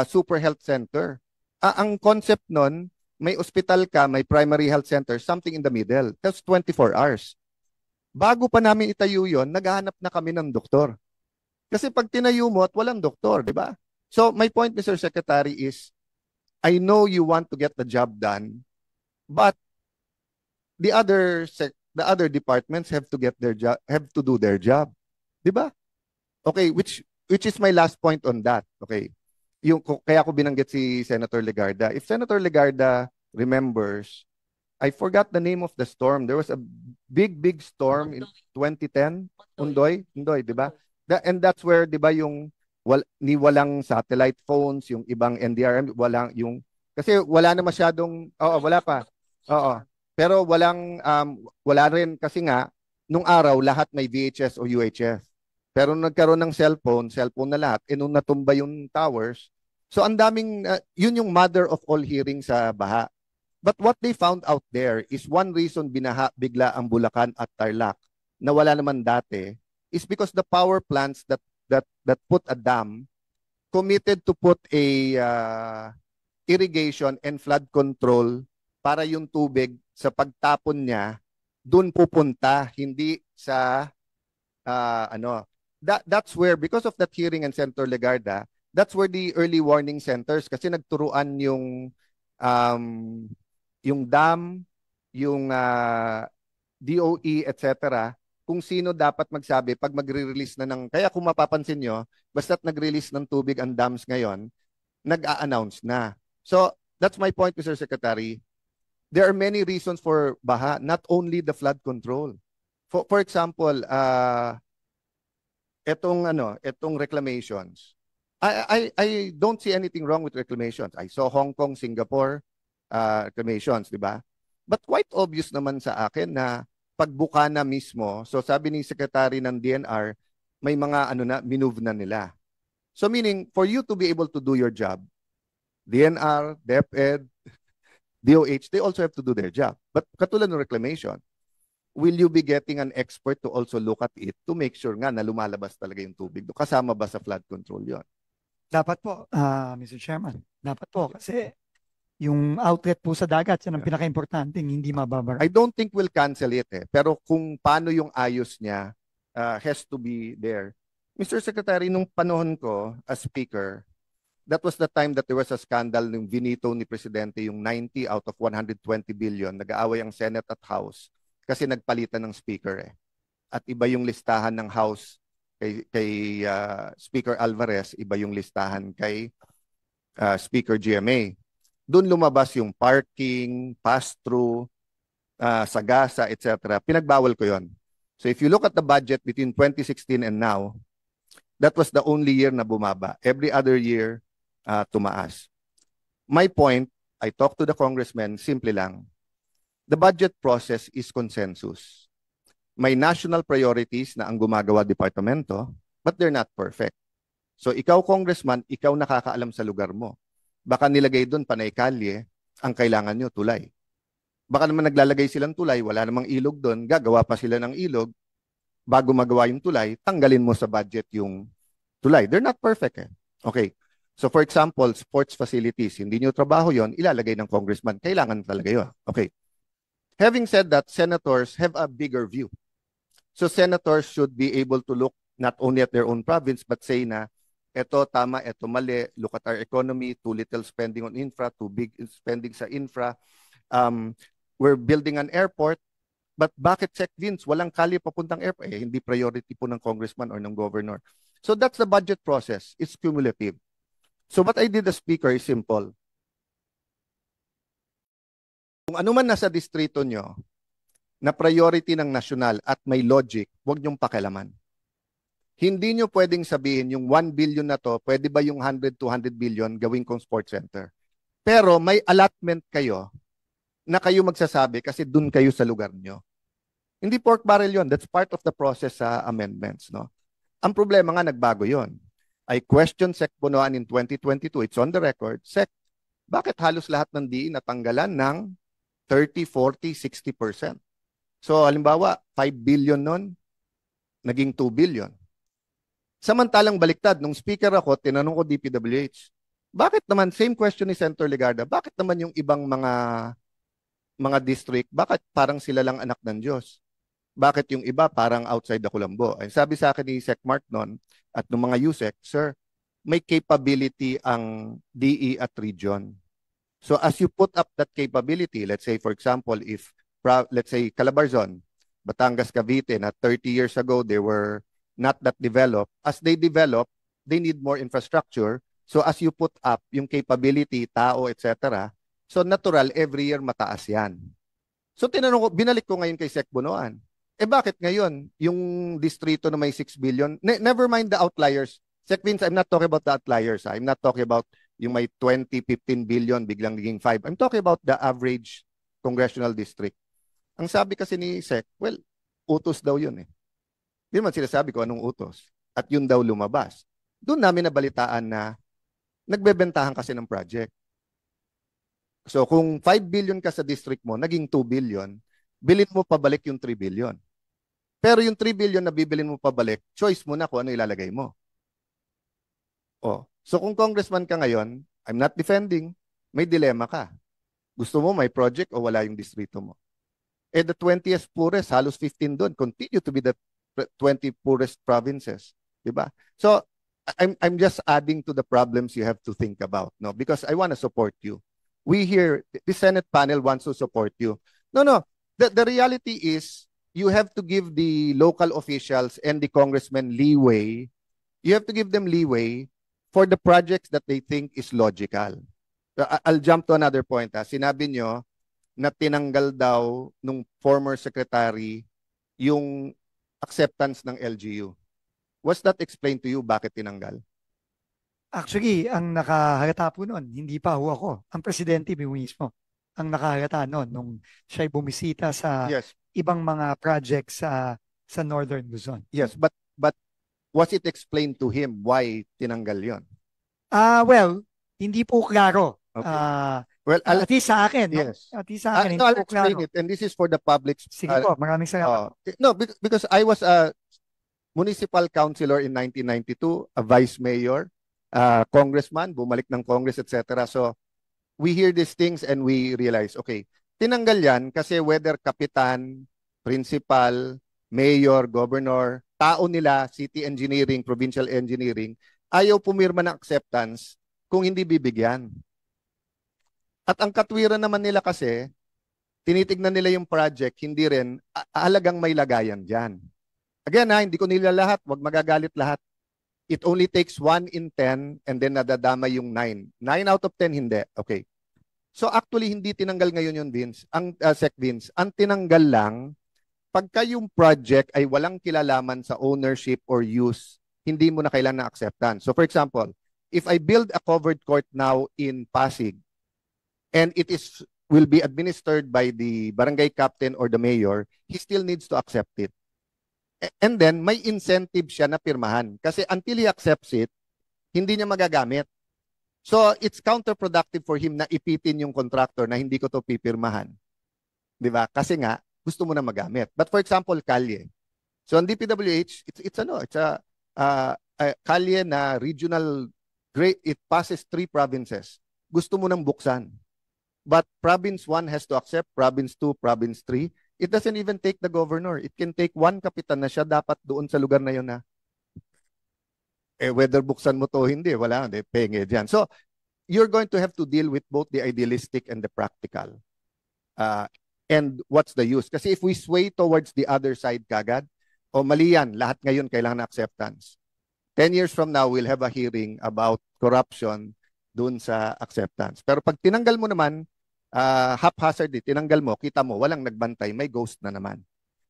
Super Health Center. Ang concept nun, may ospital ka, may primary health center, something in the middle. That's 24 hours. Bago pa namin itayo yon, naghahanap na kami ng doktor. Kasi pag tinayo mo at walang doktor, di ba? So my point, Mr. Secretary, is I know you want to get the job done, but the other departments have to get their job, have to do their job. Di ba? Okay, which is my last point on that. Okay. Kaya ako binanggit si Senator Legarda. If Senator Legarda remembers, I forgot the name of the storm. There was a big storm in 2010. Undoy, di ba? And that's where, di ba, yung walang satellite phones, yung ibang NDRM, kasi wala na masyadong, wala pa. Oo. Pero wala rin kasi nga, nung araw, lahat may VHS o UHF. Pero nung nagkaroon ng cellphone na lahat, nung natumba yung towers, so ang daming, yun yung mother of all hearing sa baha. But what they found out there is one reason binaha bigla ang Bulacan at Tarlac na wala naman dati is because the power plants that put a dam committed to put a irrigation and flood control para yung tubig sa pagtapon niya dun pupunta, hindi sa that's where, because of that hearing and Senator Legarda, that's where the early warning centers, kasi nagturuan yung dam, yung DOE, etc., kung sino dapat magsabi pag magre-release na ng, kaya kung mapapansin nyo, basta't nag-release ng tubig ang dams ngayon, nag-a-announce na. So, that's my point, Mr. Secretary. There are many reasons for baha, not only the flood control. For example, etong reclamations. I don't see anything wrong with reclamations. I saw Hong Kong, Singapore reclamations, di ba? But quite obvious naman sa akin na pagbuka na mismo, so sabi ni Secretary ng DNR, may mga minove na nila. So meaning, for you to be able to do your job, DNR, DepEd, DOH, they also have to do their job. But katulad ng reclamation, will you be getting an expert to also look at it to make sure nga na lumalabas talaga yung tubig? Kasama ba sa flood control yon? Dapat po, Mr. Chairman. Dapat po kasi yung outlet po sa dagat, yan ang pinaka-importanting, hindi mababara. I don't think we'll cancel it Pero kung paano yung ayos niya has to be there. Mr. Secretary, nung panahon ko as Speaker, that was the time that there was a scandal ng vinito ni Presidente yung 90 out of 120 billion. Nag-aaway ang Senate at House kasi nagpalitan ng Speaker At iba yung listahan ng House kay Speaker Alvarez, iba yung listahan kay Speaker GMA. Doon lumabas yung parking, pass-through, sagasa, etc. Pinagbawal ko yon. So if you look at the budget between 2016 and now, that was the only year na bumaba. Every other year, tumaas. My point, I talked to the congressman, simple lang. The budget process is consensus. May national priorities na ang gumagawa departamento, but they're not perfect. So ikaw, congressman, ikaw nakakaalam sa lugar mo. Baka nilagay doon panay kalye, ang kailangan nyo, tulay. Baka naman naglalagay silang tulay, wala namang ilog doon, gagawa pa sila ng ilog, bago magawa yung tulay, tanggalin mo sa budget yung tulay. They're not perfect Okay. So for example, sports facilities, hindi nyo trabaho yon, ilalagay ng congressman. Kailangan talaga yon. Okay. Having said that, senators have a bigger view. So senators should be able to look not only at their own province, but say na, eto tama, eto mali, look at our economy, too little spending on infra, too big spending sa infra. We're building an airport, but bakit check Vince? Walang kalye papuntang airport. Hindi priority po ng congressman or ng governor. So that's the budget process. It's cumulative. So what I did as Speaker is simple. Kung ano man nasa distrito nyo na priority ng nasyonal at may logic, huwag nyong pakialaman. Hindi nyo pwedeng sabihin yung 1 billion na to, pwede ba yung 100, 200 billion gawin kong sports center? Pero may allotment kayo na kayo magsasabi kasi dun kayo sa lugar nyo. Hindi pork barrel yon. That's part of the process sa amendments. No? Ang problema nga, nagbago yon. I questioned Sec Bonoan in 2022. It's on the record. Sec, bakit halos lahat ng DE natanggalan ng 30, 40, 60%? So, halimbawa, 5 billion nun, naging 2 billion. Samantalang baliktad, nung speaker ako, tinanong ko DPWH, bakit naman, same question ni Senator Legarda, bakit naman yung ibang mga district, bakit parang sila lang anak ng Diyos? Bakit yung iba parang outside the Colombo? Ay, sabi sa akin ni Sec Mark noon at ng mga USEC, sir, may capability ang DE at region. So as you put up that capability, let's say for example, if let's say Calabarzon, Batangas, Cavite, na 30 years ago they were not that developed. As they develop, they need more infrastructure. So as you put up yung capability, tao, etc., so natural, every year mataas yan. So tinanong ko, binalik ko ngayon kay Sec Bunoan. Bakit ngayon, yung distrito na may 6 billion, never mind the outliers. Sec Vince, I'm not talking about the outliers. I'm not talking about yung may 20, 15 billion, biglang naging 5. I'm talking about the average congressional district. Ang sabi kasi ni Sec, well, utos daw yun eh. Hindi naman sinasabi ko anong utos. At yun daw lumabas. Doon namin nabalitaan na nagbebentahan kasi ng project. So kung 5 billion ka sa district mo, naging 2 billion, bilhin mo pabalik yung 3 billion. Pero yung 3 billion na bibilin mo pabalik, choice mo na kung ano ilalagay mo. Oh. So kung congressman ka ngayon, I'm not defending, may dilema ka. Gusto mo may project o wala yung distrito mo? The 20th poorest, halos 15 doon, continue to be the 20 poorest provinces. Diba? So I'm just adding to the problems you have to think about, no? Because I want to support you. We here, the Senate panel wants to support you. No. The reality is, you have to give the local officials and the congressmen leeway. You have to give them leeway for the projects that they think is logical. I'll jump to another point. Sinabi nyo na tinanggal daw nung former secretary yung acceptance ng LGU. Was that explained to you bakit tinanggal? Actually, ang nakahalata po noon, hindi pa ho ako. Ang presidente mismo ang nakahalata noon nung siya'y bumisita sa ibang mga projects sa Northern Luzon. Yes, but was it explained to him why tinanggal yon? Well, hindi po klaro. Okay. Well, at least sa akin. Yes. No? At least sa akin, hindi I'll po explain klaro. it, and this is for the public. Sige po, maraming salamat. No, because I was a municipal councilor in 1992, a vice mayor, congressman, bumalik ng Congress, etc. So, we hear these things and we realize, okay, tinanggal yan kasi whether kapitan, principal, mayor, governor, tao nila, city engineering, provincial engineering, ayaw pumirma ng acceptance kung hindi bibigyan. At ang katwiran naman nila kasi, tinitignan nila yung project, hindi rin halagang may lagayan dyan. Again, hindi ko nila lahat, wag magagalit lahat. It only takes 1 in 10 and then nadadama yung 9. 9 out of 10 hindi. Okay. So actually, hindi tinanggal ngayon yun, Vince. Sec Vince, ang tinanggal lang, pagka yung project ay walang kilalaman sa ownership or use, hindi mo na kailangan na acceptance. So for example, if I build a covered court now in Pasig, and it will be administered by the barangay captain or the mayor, he still needs to accept it. And then, may incentive siya na pirmahan. Kasi until he accepts it, hindi niya magagamit. So, it's counterproductive for him na ipitin yung contractor na hindi ko to pipirmahan. Di ba? Kasi nga, gusto mo na magamit. But for example, kalye. So, ang DPWH, it's a kalye na regional, it passes 3 provinces. Gusto mo nang buksan. But Province 1 has to accept, Province 2, Province 3. It doesn't even take the governor. It can take one kapitan na siya dapat doon sa lugar na yun na whether buksan mo to o hindi, wala, hindi, penge dyan. So, you're going to have to deal with both the idealistic and the practical. And what's the use? Kasi if we sway towards the other side kagad, mali yan, lahat ngayon kailangan na acceptance. 10 years from now, we'll have a hearing about corruption doon sa acceptance. Pero pag tinanggal mo naman, haphazardly, tinanggal mo, kita mo, walang nagbantay, may ghost na naman.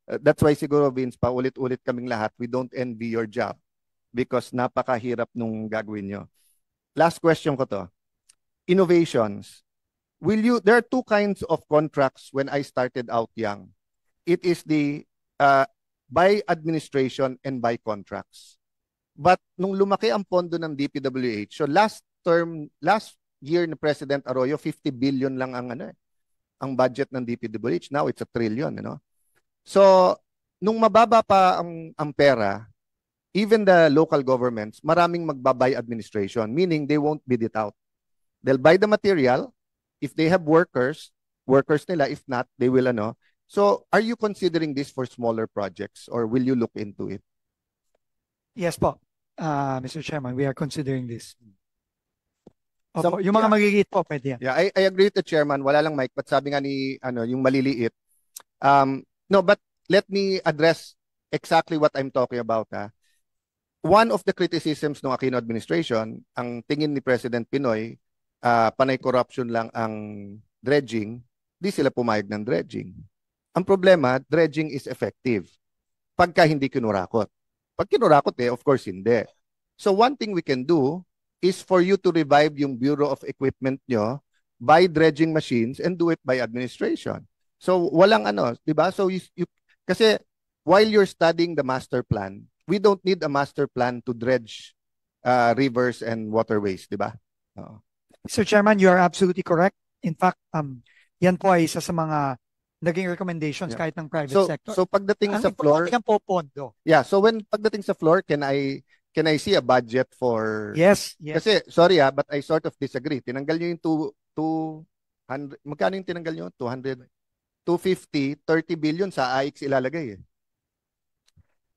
That's why siguro, Vince, paulit-ulit kaming lahat, we don't envy your job because napakahirap nung gagawin nyo. Last question ko to. Innovations. There are 2 kinds of contracts when I started out young. It is the by administration and by contracts. But nung lumaki ang pondo ng DPWH, so last year ni President Arroyo, 50 billion lang ang budget ng DPWH. Now it's 1 trillion, you know. So, nung mababa pa ang pera, even the local governments, maraming magbabay administration, meaning they won't bid it out. They'll buy the material. If they have workers nila. If not, they will So are you considering this for smaller projects or will you look into it? Yes po, Mr. Chairman, we are considering this. Some- Opo, yung mga yeah. maliliit po, pwede yan. Yeah, I agree with the chairman. Wala lang mic, but sabi nga ni yung maliliit. No, but let me address exactly what I'm talking about. One of the criticisms ng Aquino administration, ang tingin ni President Pinoy, panay corruption lang ang dredging, di sila pumayag ng dredging. Ang problema, dredging is effective pagka hindi kinurakot. Pag kinurakot of course hindi. So one thing we can do is for you to revive yung Bureau of Equipment nyo, buy dredging machines and do it by administration. So walang di ba? So kasi while you're studying the master plan, we don't need a master plan to dredge rivers and waterways, di ba? Mr. Chairman, you are absolutely correct. In fact, yan po ay isa sa mga naging recommendations kahit ng private sector. So pagdating sa floor, ang popondo. Yeah, so when pagdating sa floor, can I see a budget for Yes. Kasi sorry but I sort of disagree. Tinanggal niyo yung 200, magkano yung tinanggal niyo? 200, 250, 30 billion sa AIX ilalagay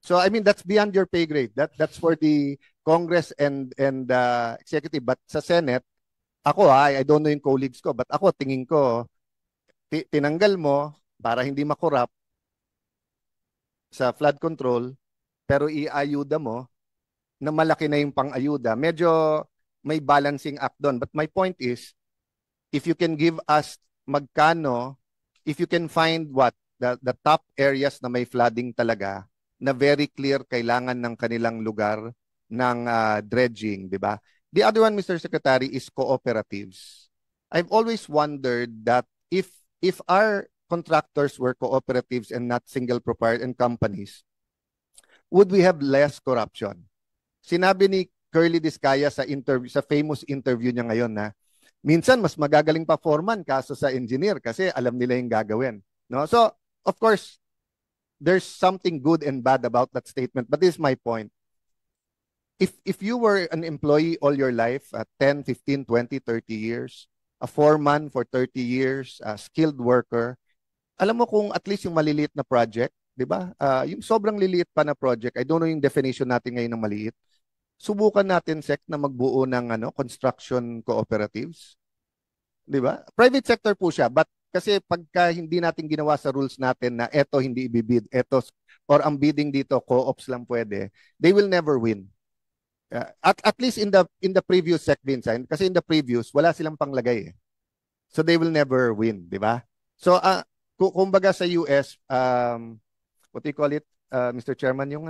So I mean that's beyond your pay grade. That's for the Congress and executive, but sa Senate, ako I don't know yung colleagues ko, but ako tingin ko tinanggal mo para hindi makorap sa flood control, pero iayuda mo na malaki na yung pang-ayuda. Medyo may balancing act doon. But my point is, if you can give us magkano, if you can find the top areas na may flooding talaga, na very clear kailangan ng kanilang lugar ng dredging, di ba? The other one, Mr. Secretary, is cooperatives. I've always wondered that if our contractors were cooperatives and not single proprietor and companies, would we have less corruption? Sinabi ni Curly Discaya sa famous interview niya ngayon na minsan mas magagaling pa foreman kaso sa engineer kasi alam nila yung gagawin. No? So, of course, there's something good and bad about that statement, but this is my point. If you were an employee all your life, 10, 15, 20, 30 years, a foreman for 30 years, a skilled worker, alam mo kung at least yung maliliit na project, di ba? Yung sobrang liliit pa na project, I don't know yung definition natin ngayon ng maliit, subukan natin, Sec, na magbuo ng construction cooperatives. Di ba? Private sector po siya, but kasi pagka hindi natin ginawa sa rules natin na eto hindi ibibid, or ang bidding dito, co-ops lang pwede, they will never win. At least in the previous Sec Vincent, kasi in the previous, wala silang panglagay So they will never win, di ba? So, kumbaga sa US, what do you call it, Mr. Chairman, yung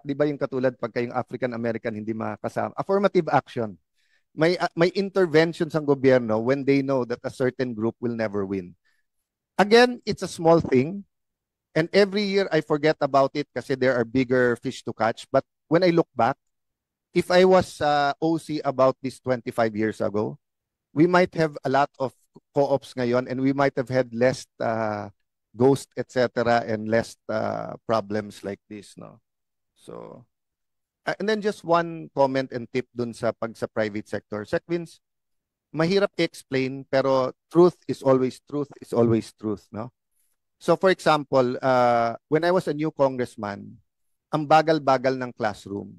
di ba yung katulad pagka yung African American hindi makasama, affirmative action. May interventions ang gobyerno when they know that a certain group will never win. Again, it's a small thing, and every year I forget about it kasi there are bigger fish to catch. But when I look back, if I was OC about this 25 years ago, we might have a lot of co-ops ngayon and we might have had less ghost, etc., and less problems like this, no? So, and then just one comment and tip dun sa private sector. Sec Vince, mahirap i-explain pero truth is always truth, no? So for example, when I was a new congressman, ang bagal-bagal ng classroom.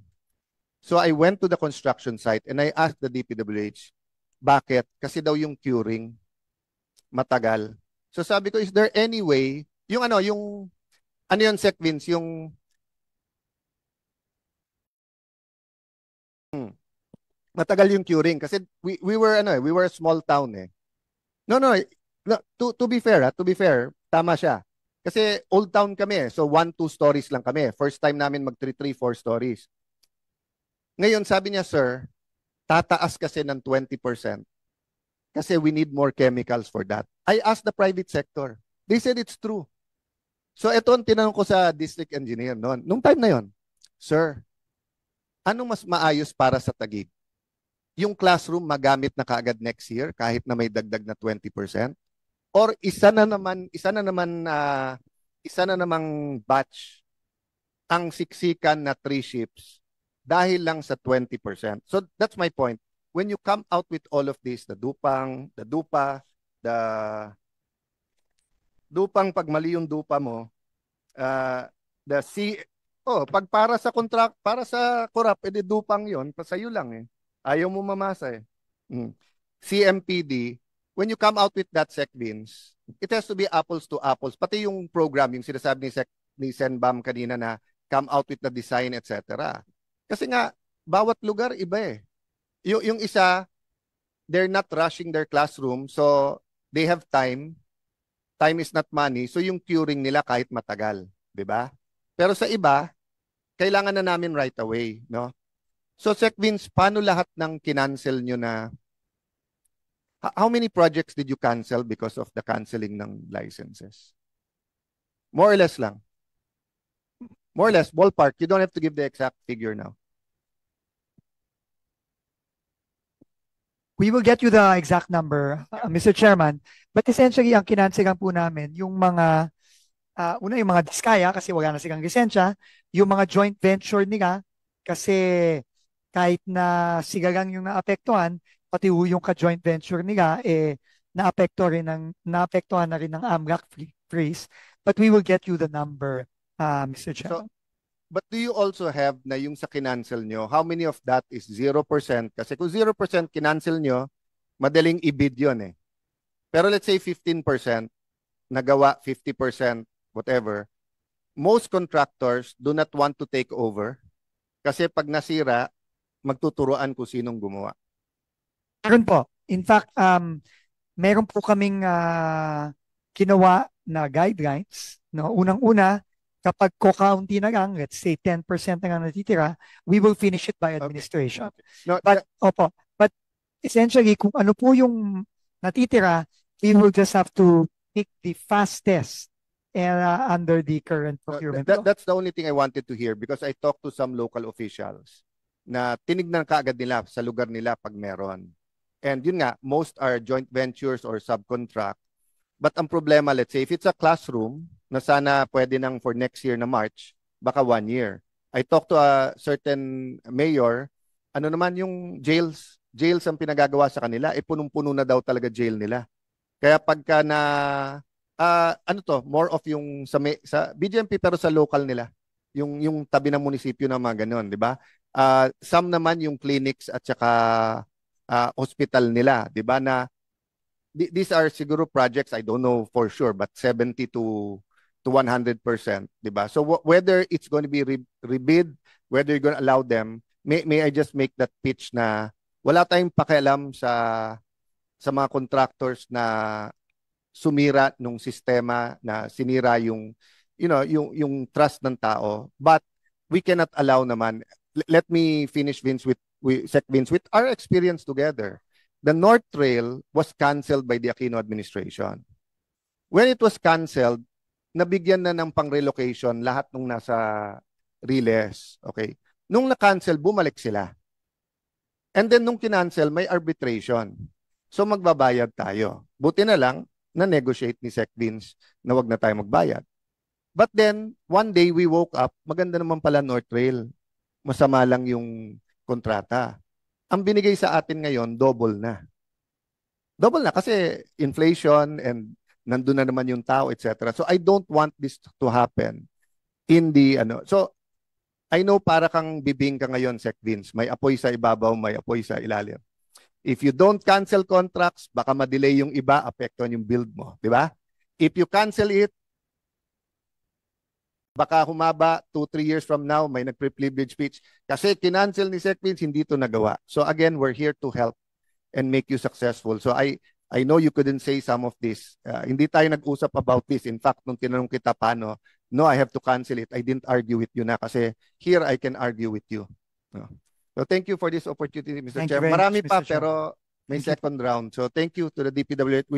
So I went to the construction site and I asked the DPWH, bakit? Kasi daw yung curing matagal. So sabi ko, is there any way, yung yun, Sec Vince, yung matagal yung curing kasi we were a small town No, to be fair, tama siya. Kasi old town kami so 1-2 stories lang kami. First time namin mag 3-4 stories. Ngayon sabi niya, sir, tataas kasi ng 20% kasi we need more chemicals for that. I asked the private sector. They said it's true. So ito ang tinanong ko sa district engineer noon. Nung time na yon, sir, anong mas maayos para sa Taguig? Yung classroom magamit na kaagad next year kahit na may dagdag na 20%? Or isa na namang batch ang siksikan na 3 ships dahil lang sa 20%. So that's my point. When you come out with all of this, the DUPA, Dupang pag mali yung dupa mo, pag para sa contract, para sa corrupt, edi dupang yon, pa sa'yo lang eh. Ayaw mo mamasa eh. CMPD, when you come out with that Vince, it has to be apples to apples. Pati yung program, yung sinasabi ni Senbam kanina na come out with the design, etc. Kasi nga, bawat lugar iba eh. Yung isa, they're not rushing their classroom, so they have time. Time is not money, so yung curing nila kahit matagal, di ba? Pero sa iba, kailangan na namin right away, no? So, Sec Vince, paano lahat ng kinancel nyo na, how many projects did you cancel because of the canceling ng licenses? More or less lang. More or less, ballpark. You don't have to give the exact figure now. We will get you the exact number, Mr. Chairman. But essentially, ang kinansigan po namin, yung mga, una yung mga diskaya kasi wala na silang lisensya, yung mga joint venture nila kasi kahit na sila lang yung naapektuhan, pati yung ka-joint venture nila, naapektuhan na rin ng AMLAC freeze. But we will get you the number, Mr. Chairman. So, but do you also have na yung sa kinancel nyo, how many of that is 0%? Kasi kung 0% kinancel nyo, madaling i-bid yun eh. Pero let's say 15%, nagawa 50%, whatever, most contractors do not want to take over kasi pag nasira, magtuturuan kung sinong gumawa. Meron po. In fact, meron po kaming ginawa na guidelines. No? Unang-una, kapag ko-county na lang, let's say 10% na lang natitira, we will finish it by administration. Okay. No, but essentially, kung ano po yung natitira, we will just have to pick the fastest under the current procurement law. That's the only thing I wanted to hear because I talked to some local officials na tinignan kaagad nila sa lugar nila pag meron. And yun nga, most are joint ventures or subcontract. But ang problema, let's say, if it's a classroom na sana pwede nang for next year na March, baka 1 year. I talked to a certain mayor, ano naman yung jails ang pinagagawa sa kanila, punong-puno na daw talaga jail nila. Kaya pagka na, more of yung sa BGMP pero sa local nila, yung tabi ng munisipyo na mga ganun, di ba? Some naman yung clinics at saka hospital nila, di ba, na these are siguro projects, I don't know for sure, but 70 to 100%, di ba? So whether it's going to be rebid, whether you're going to allow them, may I just make that pitch na wala tayong pakialam sa mga contractors na sumira nung sistema, na sinira yung trust ng tao, but we cannot allow naman. Let me finish, Vince, with our experience together. The North Trail was canceled by the Aquino administration. When it was canceled, nabigyan na ng pang-relocation lahat nung nasa Riles. Okay. Nung na-cancel, bumalik sila. And then nung kinancel, may arbitration. So magbabayad tayo. Buti na lang, na-negotiate ni Sec Vince na wag na tayo magbayad. But then, one day we woke up, maganda naman pala North Trail. Masama lang yung kontrata. Ang binigay sa atin ngayon, double na. Double na kasi inflation and nandun na naman yung tao, etc. So I don't want this to happen in the So I know para kang bibing ka ngayon, Sec Vince. May apoy sa ibabaw, may apoy sa ilalim. If you don't cancel contracts, baka ma-delay yung iba, apektuhan yung build mo. Di ba? If you cancel it, baka humaba 2-3 years from now, may nag-privilege speech. Kasi kinancel ni Sec Vince, hindi ito nagawa. So again, we're here to help and make you successful. So I know you couldn't say some of this. Hindi tayo nag-usap about this. In fact, nung tinanong kita paano, no, I have to cancel it. I didn't argue with you na kasi here I can argue with you. No. So thank you for this opportunity, Mr. Chair. Marami pa, pero may second round. So thank you to the DPWH.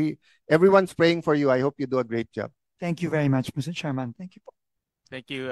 Everyone's praying for you. I hope you do a great job. Thank you very much, Mr. Chairman. Thank you. Thank you,